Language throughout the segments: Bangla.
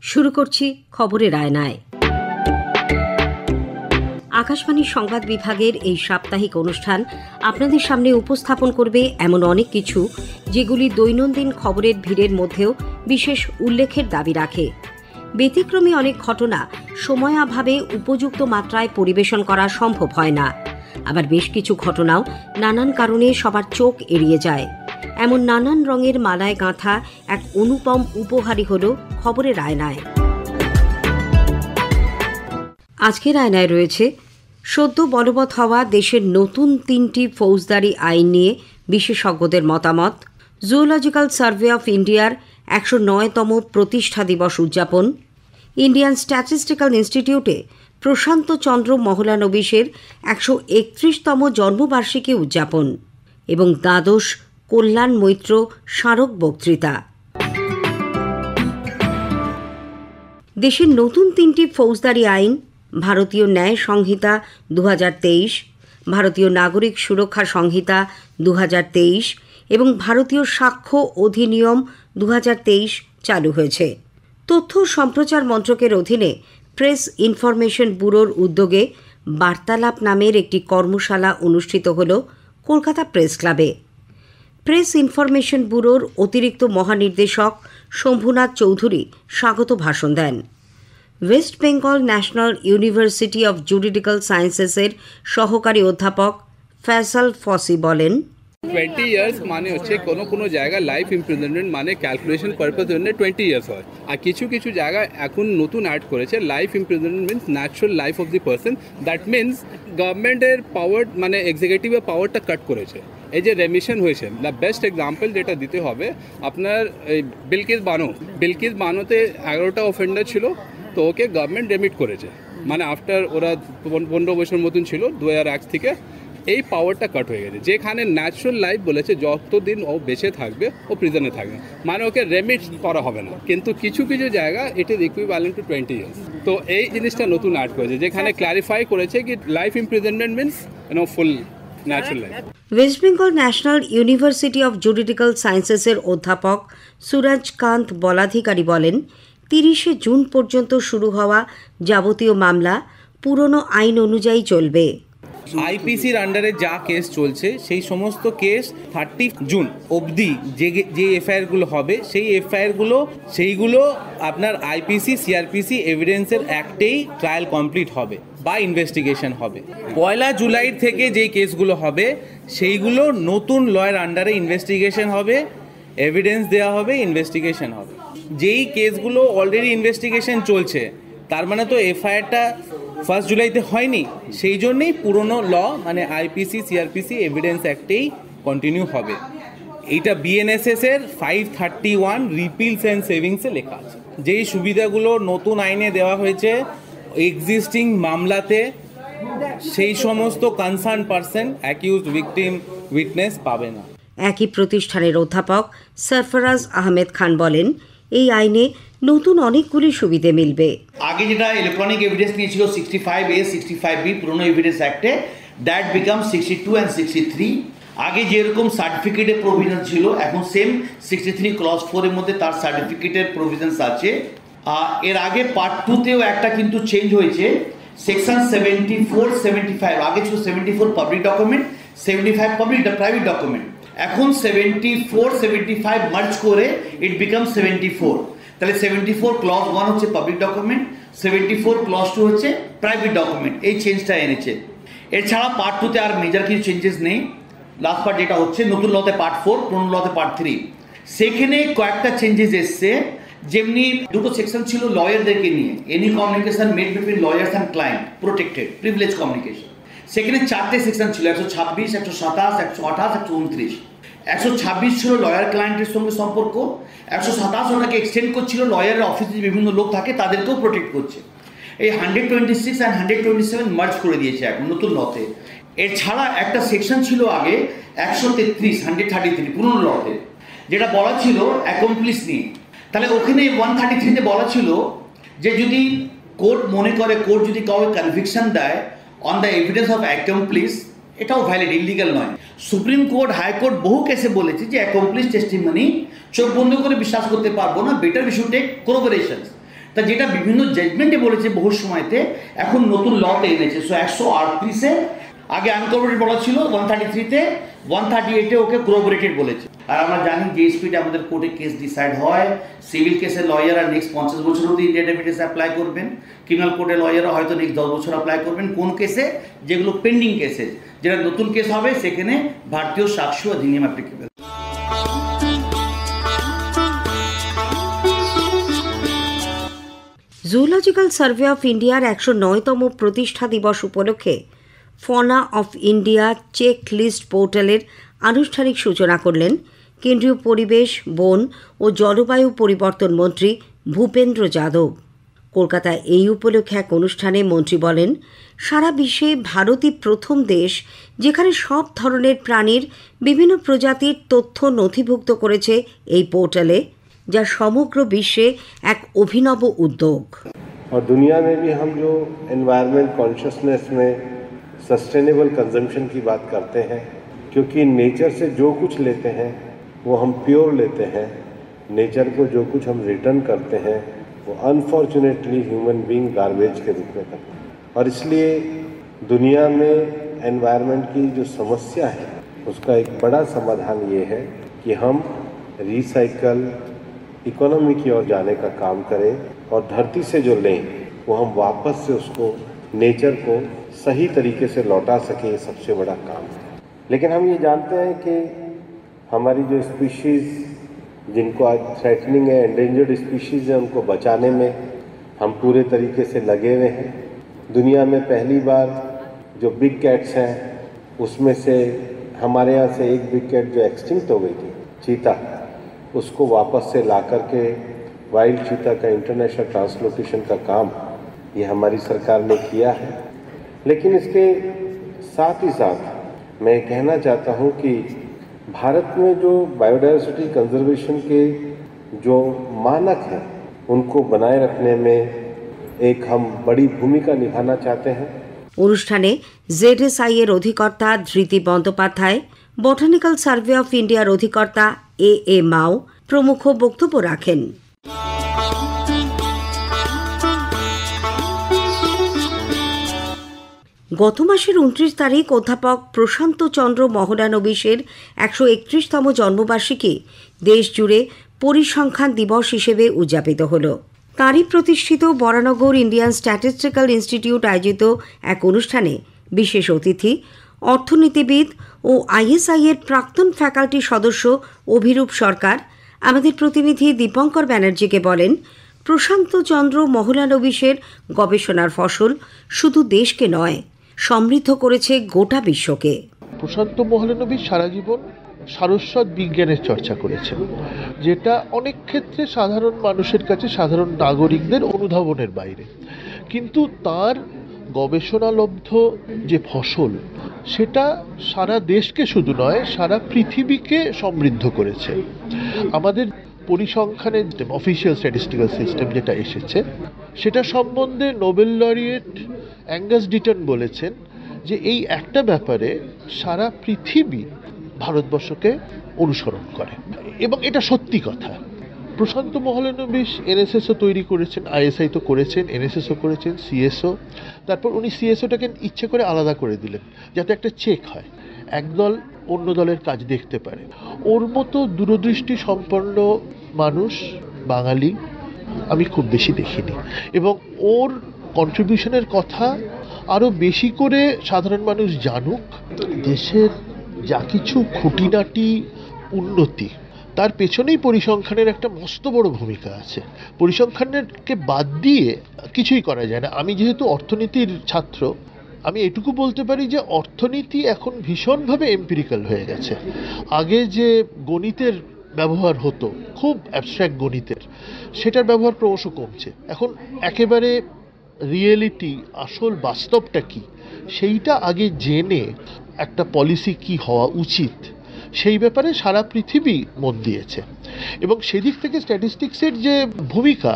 শুরু করছি খবরের আয়নায়। আকাশবাণীর সংবাদ বিভাগের এই সাপ্তাহিক অনুষ্ঠান আপনাদের সামনে উপস্থাপন করবে এমন অনেক কিছু যেগুলি দৈনন্দিন খবরের ভিড়ের মধ্যেও বিশেষ উল্লেখের দাবি রাখে। ব্যতিক্রমী অনেক ঘটনা সময়াভাবে উপযুক্ত মাত্রায় পরিবেশন করা সম্ভব হয় না। আবার বেশ কিছু ঘটনাও নানান কারণে সবার চোখ এড়িয়ে যায়। এমন নানান রঙের মালায় গাঁথা এক অনুপম উপহারই হল খবরের আয়নায়। আজকের আয়নায় রয়েছে সদ্য বলবৎ হওয়া দেশের নতুন 3টি ফৌজদারি আইন নিয়ে বিশেষজ্ঞদের মতামত, জুওলজিক্যাল সার্ভে অফ ইন্ডিয়ার 109তম প্রতিষ্ঠা দিবস উদযাপন, ইন্ডিয়ান স্ট্যাটিস্টিক্যাল ইনস্টিটিউটে প্রশান্ত চন্দ্র মহলানবিশের 131তম জন্মবার্ষিকী উদযাপন এবং দ্বাদশ কল্যাণ মৈত্র স্মারক বক্তৃতা। দেশের নতুন 3টি ফৌজদারি আইন ভারতীয় ন্যায় সংহিতা 2023, ভারতীয় নাগরিক সুরক্ষা সংহিতা 2023 এবং ভারতীয় সাক্ষ্য অধিনিয়ম 2023 চালু হয়েছে। তথ্য সম্প্রচার মন্ত্রকের অধীনে প্রেস ইনফরমেশন ব্যুরোর উদ্যোগে বার্তালাপ নামের একটি কর্মশালা অনুষ্ঠিত হল কলকাতা প্রেস ক্লাবে। প্রেস ইনফরমেশন ব্যুরোর অতিরিক্ত মহানির্দেশক শম্ভুনাথ চৌধুরী স্বাগত ভাষণ দেন। West Bengal National University of Juridical সায়েন্সেসের সহকারী অধ্যাপক ফয়সাল ফসি বলেন, 20 ইয়ার্স মানে হচ্ছে কোনো জায়গায় লাইফ ইমপ্রিজনমেন্ট মানে ক্যালকুলেশন পারপাস জন্য 20 ইয়ার্স হয়। আর কিছু জায়গায় এখন নতুন অ্যাড করেছে life imprisonment means natural life of the person. That means গভর্নমেন্টের পাওয়ার মানে এক্সিকিউটিভের পাওয়ারটা কাট করেছে। এই যে রেমিশন হয়েছে, দ্য বেস্ট এক্সাম্পল যেটা দিতে হবে আপনার বিলকিস বানোতে 11টা অফেন্ডার ছিল, তো ওকে গভর্নমেন্ট রেমিট করেছে। মানে আফটার ওরা 15 বছর মতন ছিল 2001 থেকে, এই পাওয়ারটা কাট হয়ে গেছে। যেখানে ন্যাচারাল লাইফ বলেছে যতদিন ও বেঁচে থাকবে ও প্রিজনে থাকবে, মানে ওকে রেমিট করা হবে না। কিন্তু কিছু জায়গা it is equivalent to 20 years. তো এই জিনিসটা নতুন অ্যাড করেছে, যেখানে ক্ল্যারিফাই করেছে কি life imprisonment means full natural life. West Bengal National University of Juridical সায়েন্সেসের অধ্যাপক সুরজকান্ত বলাধিকারী বলেন, 30শে জুন পর্যন্ত শুরু হওয়া যাবতীয় মামলা পুরনো আইন অনুযায়ী চলবে। আইপিসির আন্ডারে যা কেস চলছে সেই সমস্ত কেস 30 জুন অবধি যে এফআইআরগুলো হবে সেইগুলো আপনার আইপিসি সিআরপিসি এভিডেন্সের অ্যাক্টেই ট্রায়াল কমপ্লিট হবে বা ইনভেস্টিগেশন হবে। 1 জুলাই থেকে যেই কেসগুলো হবে সেইগুলো নতুন লয়ের আন্ডারে ইনভেস্টিগেশন হবে, এভিডেন্স দেওয়া হবে, ইনভেস্টিগেশন হবে। যেই কেসগুলো অলরেডি ইনভেস্টিগেশন চলছে তার মানে তো এফআইআরটা 1 জুলাইতে হয়নি, সেই জন্যেই পুরনো ল মানে আইপিসি সিআরপিসি এভিডেন্স অ্যাক্টেই কন্টিনিউ হবে। এইটা বিএনএসএস এর 531 রিপিলস অ্যান্ড সেভিংসে লেখা আছে। যেই সুবিধাগুলো নতুন আইনে দেওয়া হয়েছে এক্সিস্টিং মামলাতে সেই সমস্ত concern person accused victim witness পাবে না। একই প্রতিষ্ঠানের অধ্যাপক সরফরাজ আহমেদ খান বলেন, এই আইনে নতুন অনেকগুলি সুবিধে মিলবে। আগে যেটা ইলেকট্রনিক এভিডেন্স নিয়েছিল 65A 65B পুরনো এভিডেন্স অ্যাক্টে, দ্যাট বিকাম 62 and 63। আগে যেরকম সার্টিফিকেটের প্রভিশন ছিল এখন সেম 63 ক্লজ 4 এর মধ্যে তার সার্টিফিকেটের প্রভিশনস আছে। এর আগে পার্ট 2তেও একটা কিন্তু চেঞ্জ হয়েছে, সেকশন 74 75। আগে ছিল 74 public document, 75 public private document. এখন 74 75 মার্জ করে ইট বিকাম 74। তাহলে 74 ক্লজ 1 হচ্ছে পাবলিক ডকুমেন্ট, 74 ক্লজ 2 হচ্ছে প্রাইভেট ডকুমেন্ট। এই চেঞ্জটা এনেছে। এছাড়া পার্ট 2তে আর মেজর কিছু চেঞ্জেস নেই। লাস্ট পার্ট যেটা হচ্ছে নতুন লতে পার্ট 4, পুরনো লতে পার্ট 3, সেখানে কয়েকটা চেঞ্জেস এসছে। যেমনি দুটো সেকশন ছিল লয়ারদেরকে নিয়ে, any communication made between lawyers and client protected privilege communication, সেখানে 4টে সেকশন ছিল 126, 127, 128, 129। 126 ছিল লয়ার ক্লায়েন্টের সঙ্গে সম্পর্ক, 127 ওটাকে এক্সটেন্ড করছিল লয়ারের অফিসে বিভিন্ন লোক থাকে তাদেরকেও প্রোটেক্ট করছে। এই 126 and 127 মার্জ করে দিয়েছে এখন নতুন লতে। এর ছাড়া একটা সেকশন ছিল আগে 133 133 পুরনো লতে, যেটা বলা ছিল অ্যাকমপ্লিস নিয়ে। তাহলে ওখানে 133-তে বলা ছিল যে যদি কোর্ট মনে করে, কোর্ট যদি কাউকে কনভিকশন দেয় on the evidence of accomplished, এটাও ভ্যালিড, ইলিগাল নয়। সুপ্রিম কোর্ট হাইকোর্ট বহু কেসে বলেছে যে অ্যাকমপ্লিস টেস্টিমনি চোখ বন্ধ করে বিশ্বাস করতে পারবো না, বেটার উই শুড টেক কোরোবোরেশনস। তা যেটা বিভিন্ন জাজমেন্টে বলেছে বহু সময়তে এখন নতুন লতে এনেছে। সো 138-এ আগে আনকর্পোরেটেড বলা ছিল, 133-তে, 138-এ ওকে কোরোবোরেটেড বলেছে। আর আমরা জানি যে স্পিডে আমাদের কোর্টে কেস ডিসাইড হয়, সিভিল কেসের লয়াররা নেক্সট 50 বছর অবধি ইন্ডিয়ান এভিডেন্স অ্যাপ্লাই করবেন, ক্রিমিনাল কোর্টের লয়াররা হয়তো নেক্সট 10 বছর অ্যাপ্লাই করবেন। কোন কেসে? যেগুলো পেন্ডিং কেসেস, যেটা নতুন কেস হবে সেখানে ভারতীয় সাক্ষ্য অধিনিয়ম অ্যাপ্লিকেবল। জুলজিক্যাল সার্ভে অফ ইন্ডিয়ার 109তম প্রতিষ্ঠা দিবস উপলক্ষে ফনা অফ ইন্ডিয়া চেক লিস্ট পোর্টালের আনুষ্ঠানিক সূচনা করলেন কেন্দ্রীয় পরিবেশ, বন ও জলবায়ু পরিবর্তন মন্ত্রী ভূপেন্দ্র যাদব। কলকাতায় এই উপলক্ষে এক অনুষ্ঠানে মন্ত্রী বলেন, সারা বিশ্বে ভারতই প্রথম দেশ যেখানে সব ধরনের প্রাণীর বিভিন্ন প্রজাতির তথ্য নথিভুক্ত করেছে এই পোর্টালে, যা সমগ্র বিশ্বে এক অভিনব উদ্যোগ। और दुनिया में भी हम जो एनवायरनमेंट कॉन्शियसनेस में सस्टेनेबल कंजम्पशन की बात करते हैं, क्योंकि नेचर से जो कुछ लेते हैं वो हम प्योर लेते हैं, नेचर को जो कुछ हम रिटर्न करते हैं वो अनफॉर्चुनेटली ह्यूमन बीइंग गार्बेज के रूप में करते हैं। और इसलिए दुनिया में एनवायरनमेंट की जो समस्या है उसका एक बड़ा समाधान ये है कि हम रिसाइकल इकोनॉमी की ओर जाने का काम करें और धरती से जो लें वो हम वापस से उसको नेचर को सही तरीके से लौटा सकें। ये सबसे बड़ा काम है। लेकिन हम ये जानते हैं कि हमारी जो स्पीशीज़ जिनको आज थ्रेटनिंग है, एंडेंजर्ड स्पीशीज़ है, उनको बचाने में हम पूरे तरीके से लगे हुए हैं। दुनिया में पहली बार जो बिग कैट्स हैं उसमें से हमारे यहाँ से एक बिग कैट जो एक्सटिंक्ट हो गई थी, चीता, उसको वापस से ला कर के वाइल्ड चीता का इंटरनेशनल ट्रांसलोकेशन का काम ये हमारी सरकार ने किया है। लेकिन इसके साथ ही साथ मैं कहना चाहता हूँ कि भारत में जो बायोडायवर्सिटी कंजर्वेशन के जो मानक हैं उनको बनाए रखने में एक हम बड़ी भूमिका निभाना चाहते हैं। অনুষ্ঠানে ZSI এর অধিকর্তা Dhriti Bandyopadhyay, botanical survey of ইন্ডিয়ার অধিকর্তা A মাও প্রমুখ বক্তব্য রাখেন। গত মাসের 29 তারিখ অধ্যাপক প্রশান্ত চন্দ্র মহলানবিশের 131তম জন্মবার্ষিকী দেশ জুড়ে পরিসংখ্যান দিবস হিসেবে উদযাপিত হল। তাঁরই প্রতিষ্ঠিত বরানগর ইন্ডিয়ান স্ট্যাটিস্টিক্যাল ইনস্টিটিউট আয়োজিত এক অনুষ্ঠানে বিশেষ অতিথি অর্থনীতিবিদ ও ISI এর প্রাক্তন ফ্যাকাল্টি সদস্য অভিরূপ সরকার আমাদের প্রতিনিধি দীপঙ্কর ব্যানার্জিকে বলেন, প্রশান্ত চন্দ্র মহলানবিশের গবেষণার ফসল শুধু দেশকে নয়, সমৃদ্ধ করেছে গোটা বিশ্বকে। প্রশান্ত মহলানবিশ সারা জীবন সারস্বত বিজ্ঞানের চর্চা করেছেন, যেটা অনেক ক্ষেত্রে সাধারণ মানুষের কাছে, সাধারণ নাগরিকদের অনুধাবনের বাইরে। কিন্তু তার গবেষণালব্ধ যে ফসল, সেটা সারা দেশকে শুধু নয়, সারা পৃথিবীকে সমৃদ্ধ করেছে। আমাদের পরিসংখ্যানের অফিসিয়াল স্ট্যাটিস্টিক্যাল সিস্টেম যেটা এসেছে, সেটা সম্বন্ধে নোবেল লরিয়েট অ্যাঙ্গাস ডিটন বলেছেন যে এই একটা ব্যাপারে সারা পৃথিবী ভারতবর্ষকে অনুসরণ করে, এবং এটা সত্যি কথা। প্রশান্ত মহলানবিশ NSSও তৈরি করেছেন, ISI তো করেছেন, NSSও করেছেন, CSO। তারপর উনি CSOটাকে ইচ্ছে করে আলাদা করে দিলেন যাতে একটা চেক হয়, একদল অন্য দলের কাজ দেখতে পারে। ওর মতো দূরদৃষ্টি সম্পন্ন মানুষ বাঙালি আমি খুব বেশি দেখিনি, এবং ওর কন্ট্রিবিউশনের কথা আরও বেশি করে সাধারণ মানুষ জানুক। দেশের যা কিছু খুঁটিনাটি উন্নতি, তার পেছনেই পরিসংখ্যানের একটা মস্ত বড় ভূমিকা আছে। পরিসংখ্যানকে বাদ দিয়ে কিছুই করা যায় না। আমি যেহেতু অর্থনীতির ছাত্র, আমি এটুকু বলতে পারি যে অর্থনীতি এখন ভীষণভাবে এম্পিরিক্যাল হয়ে গেছে। আগে যে গণিতের ব্যবহার হতো, খুব অ্যাবস্ট্রাক্ট গণিতের, সেটার ব্যবহার ক্রমশ কমছে। এখন একেবারে রিয়েলিটি, আসল বাস্তবটা কি, সেইটা আগে জেনে একটা পলিসি কি হওয়া উচিত, সেই ব্যাপারে সারা পৃথিবী মন দিয়েছে। এবং সেদিক থেকে স্ট্যাটিস্টিক্সের যে ভূমিকা,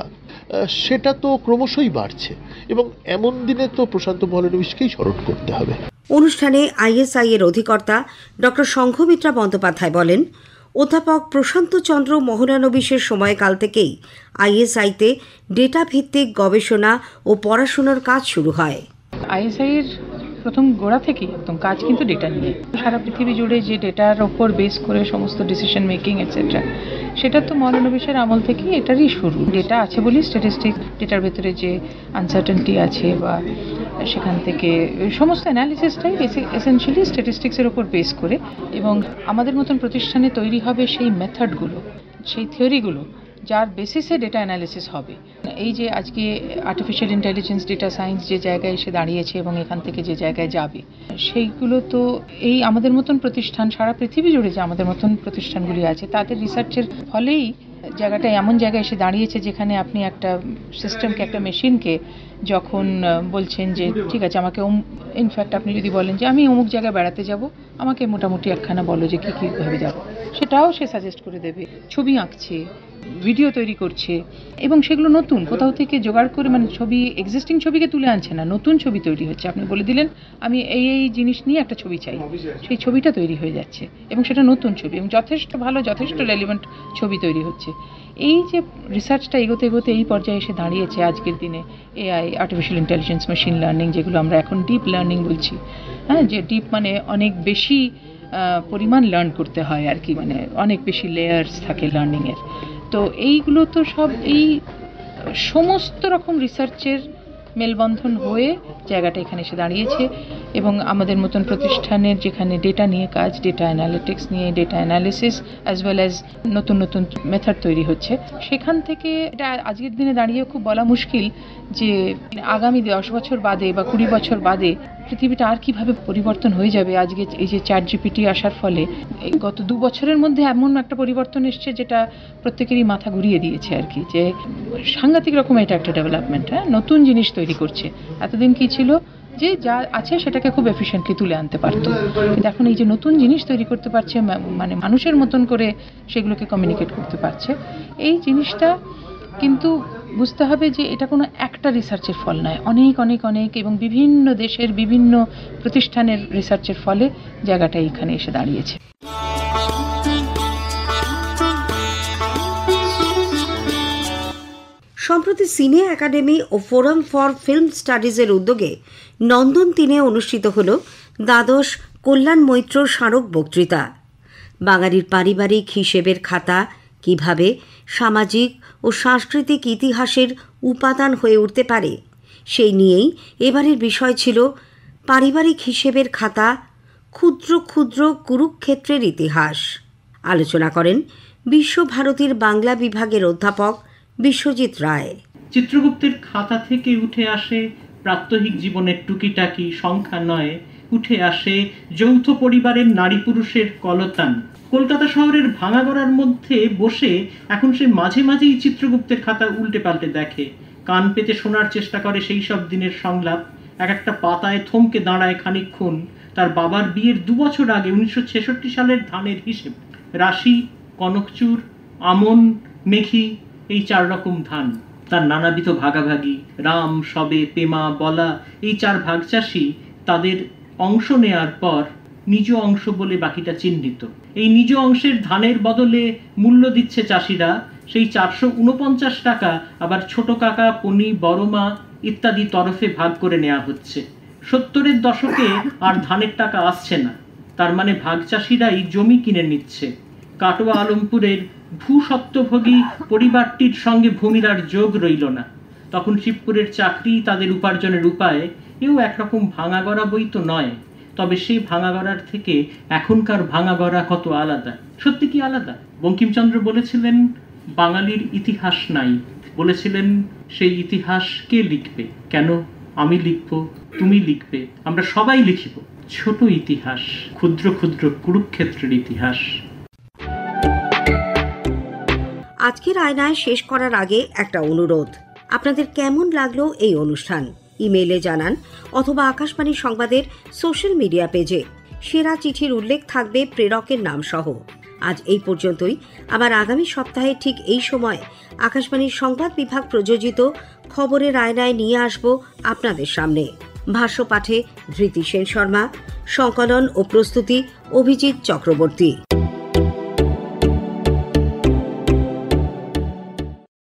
সেটা তো ক্রমশই বাড়ছে, এবং এমন দিনে তো প্রশান্ত মহলানবিশকেই স্মরণ করতে হবে। অনুষ্ঠানে ISI এর অধিকর্তা ডক্টর সংঘমিত্রা বন্দ্যোপাধ্যায় বলেন, অধ্যাপক প্রশান্ত চন্দ্র মহলানবিশের সময়কাল থেকেই আইএসআইতে ডেটা ভিত্তিক গবেষণা ও পড়াশোনার কাজ শুরু হয়। আইএসআইয়ের প্রথম গোড়া থেকেই একদম কাজ কিন্তু ডেটা নিয়ে। সারা পৃথিবী জুড়ে যে ডেটার ওপর বেস করে সমস্ত ডিসিশন মেকিং এটসেট্রা, সেটা তো মৌলানবিশের আমল থেকেই এটারই শুরু। ডেটা আছে বলেই স্ট্যাটিস্টিক, ডেটার ভেতরে যে আনসার্টেনটি আছে বা সেখান থেকে সমস্ত অ্যানালিসিসটাই এসেনশিয়ালি স্ট্যাটিস্টিক্সের ওপর বেস করে, এবং আমাদের মতন প্রতিষ্ঠানে তৈরি হবে সেই মেথডগুলো, সেই থিওরিগুলো যার বেসিসে ডেটা অ্যানালিসিস হবে। এই যে আজকে আর্টিফিশিয়াল ইন্টেলিজেন্স, ডেটা সায়েন্স যে জায়গায় এসে দাঁড়িয়েছে এবং এখান থেকে যে জায়গায় যাবে, সেইগুলো তো এই আমাদের মতন প্রতিষ্ঠান, সারা পৃথিবী জুড়ে যে আমাদের মতন প্রতিষ্ঠানগুলি আছে তাদের রিসার্চের ফলেই জায়গাটা এমন জায়গায় এসে দাঁড়িয়েছে যেখানে আপনি একটা সিস্টেমকে, একটা মেশিনকে যখন বলছেন যে ঠিক আছে আমাকে, ইনফ্যাক্ট আপনি যদি বলেন যে আমি অমুক জায়গায় বেড়াতে যাব, আমাকে মোটামুটি একখানা বলো যে কীভাবে যাবো, সেটাও সে সাজেস্ট করে দেবে। ছবি আঁকছে, ভিডিও তৈরি করছে, এবং সেগুলো নতুন কোথাও থেকে জোগাড় করে, মানে ছবি, এক্সিস্টিং ছবিকে তুলে আনছে না, নতুন ছবি তৈরি হচ্ছে। আপনি বলে দিলেন আমি এই জিনিস নিয়ে একটা ছবি চাই, সেই ছবিটা তৈরি হয়ে যাচ্ছে এবং সেটা নতুন ছবি এবং যথেষ্ট ভালো, যথেষ্ট রেলিভেন্ট ছবি তৈরি হচ্ছে। এই যে রিসার্চটা এগোতে এগোতে এই পর্যায়ে এসে দাঁড়িয়েছে আজকের দিনে, AI, artificial intelligence, machine learning, যেগুলো আমরা এখন ডিপ লার্নিং বলছি। হ্যাঁ, যে ডিপ মানে অনেক বেশি পরিমাণ লার্ন করতে হয় আর কি, মানে অনেক বেশি লেয়ার্স থাকে লার্নিংয়ের। তো এইগুলো তো সব এই সমস্ত রকম রিসার্চের মেলবন্ধন হয়ে জায়গাটা এখানে এসে দাঁড়িয়েছে, এবং আমাদের মতন প্রতিষ্ঠানের যেখানে ডেটা নিয়ে কাজ, ডেটা অ্যানালিটিক্স নিয়ে, data analysis as well as নতুন নতুন মেথড তৈরি হচ্ছে, সেখান থেকে এটা আজকের দিনে দাঁড়িয়ে খুব বলা মুশকিল যে আগামী 10 বছর বাদে বা 20 বছর বাদে পৃথিবীটা আর কিভাবে পরিবর্তন হয়ে যাবে। আজকে এই যে চ্যাট জিপিটি আসার ফলে এই গত 2 বছরের মধ্যে এমন একটা পরিবর্তন এসছে যেটা প্রত্যেকেরই মাথা ঘুরিয়ে দিয়েছে আর কি, যে সাংঘাতিক রকম এটা একটা ডেভেলপমেন্ট। হ্যাঁ, নতুন জিনিস তৈরি করছে। এতদিন কি ছিল যে যা আছে সেটাকে খুব এফিশিয়েন্টলি তুলে আনতে পারতো, কিন্তু এখন এই যে নতুন জিনিস তৈরি করতে পারছে, মানে মানুষের মতন করে সেগুলোকে কমিউনিকেট করতে পারছে, এই জিনিসটা কিন্তু বুঝতে হবে যে এটা কোনো একটা রিসার্চের ফল নয়, অনেক অনেক অনেক এবং বিভিন্ন দেশের বিভিন্ন প্রতিষ্ঠানের রিসার্চের ফলে জায়গাটা এখানে এসে দাঁড়িয়েছে। সম্প্রতি সিনে একাডেমি ও ফোরাম ফর ফিল্ম স্টাডিজের উদ্যোগে নন্দন 3-এ অনুষ্ঠিত হল দ্বাদশ কল্যাণ মৈত্র স্মারক বক্তৃতা। বাঙালির পারিবারিক হিসেবের খাতা কিভাবে সামাজিক ও সাংস্কৃতিক ইতিহাসের উপাদান হয়ে উঠতে পারে, সেই নিয়েই এবারের বিষয় ছিল পারিবারিক হিসেবের খাতা, ক্ষুদ্র ক্ষুদ্র কুরুক্ষেত্রের ইতিহাস। আলোচনা করেন বিশ্বভারতীর বাংলা বিভাগের অধ্যাপক বিশ্বজিৎ রায়। চিত্রগুপ্তের খাতা থেকে উঠে আসে প্রাত্যহিক জীবনের টুকিটাকি সংখ্যা নয়, উঠে আসে যৌথ পরিবারের নারী পুরুষের কলতান। কলকাতা শহরের ভাঙাগড়ার মধ্যে বসে এখন সে মাঝে মাঝেই চিত্রগুপ্তের খাতা উল্টে পাল্টে দেখে, কান পেতে শোনার চেষ্টা করে সেই সব দিনের সংলাপ। এক একটা পাতায় থমকে দাঁড়ায় খানিকক্ষণ তার বাবার বিয়ের 2 বছর আগে 1966 সালের ধানের হিসেব। রাশি, কনকচুর, আমন, মেঘি, এই 4 রকম ধান, তার নানাবিধ ভাগাভাগি, রাম, সবে, পেমা, বলা, এই 4 ভাগচাষী তাদের অংশ নেয়ার পর নিজ অংশ বলে বাকিটা চিহ্নিত। এই নিজ অংশের ধানের বদলে মূল্য দিচ্ছে চাষিরা, সেই 449 টাকা আবার ছোট কাকা, পনি, বড়মা ইত্যাদি তরফে ভাগ করে নেওয়া হচ্ছে। 70-এর দশকে আর ধানের টাকা আসছে না, তার মানে ভাগচাষীরাই জমি কিনে নিচ্ছে। কাটোয়া আলমপুরের ভূসত্ত্বভোগী পরিবারটির সঙ্গে ভূমির আর যোগ রইল না। তখন শিবপুরের চাকরি তাদের উপার্জনের উপায়। এও একরকম ভাঙাগড়া বই তো নয়, তবে সেই ভাঙাগড়ার থেকে এখনকার ভাঙাগড়া কত আলাদা। সত্যি কি আলাদা? বঙ্কিমচন্দ্র বলেছিলেন বাঙালির ইতিহাস নাই, বলেছিলেন সেই ইতিহাস কে লিখবে? কেন? আমি লিখব, তুমি লিখবে, আমরা সবাই লিখিব ছোট ইতিহাস, ক্ষুদ্র ক্ষুদ্র কুরুক্ষেত্রের ইতিহাস। আজকের আয়নায় শেষ করার আগে একটা অনুরোধ, আপনাদের কেমন লাগলো এই অনুষ্ঠান ইমেইলে জানান অথবা আকাশবাণী সংবাদের সোশ্যাল মিডিয়া পেজে। সেরা চিঠির উল্লেখ থাকবে প্রেরকের নাম সহ। আজ এই পর্যন্তই। আবার আগামী সপ্তাহে ঠিক এই সময় আকাশবাণীর সংবাদ বিভাগ প্রযোজিত খবরের আয়নায় নিয়ে আসব আপনাদের সামনে। ভাষ্য পাঠে ধৃতি সেন শর্মা, সংকলন ও প্রস্তুতি অভিজিৎ চক্রবর্তী।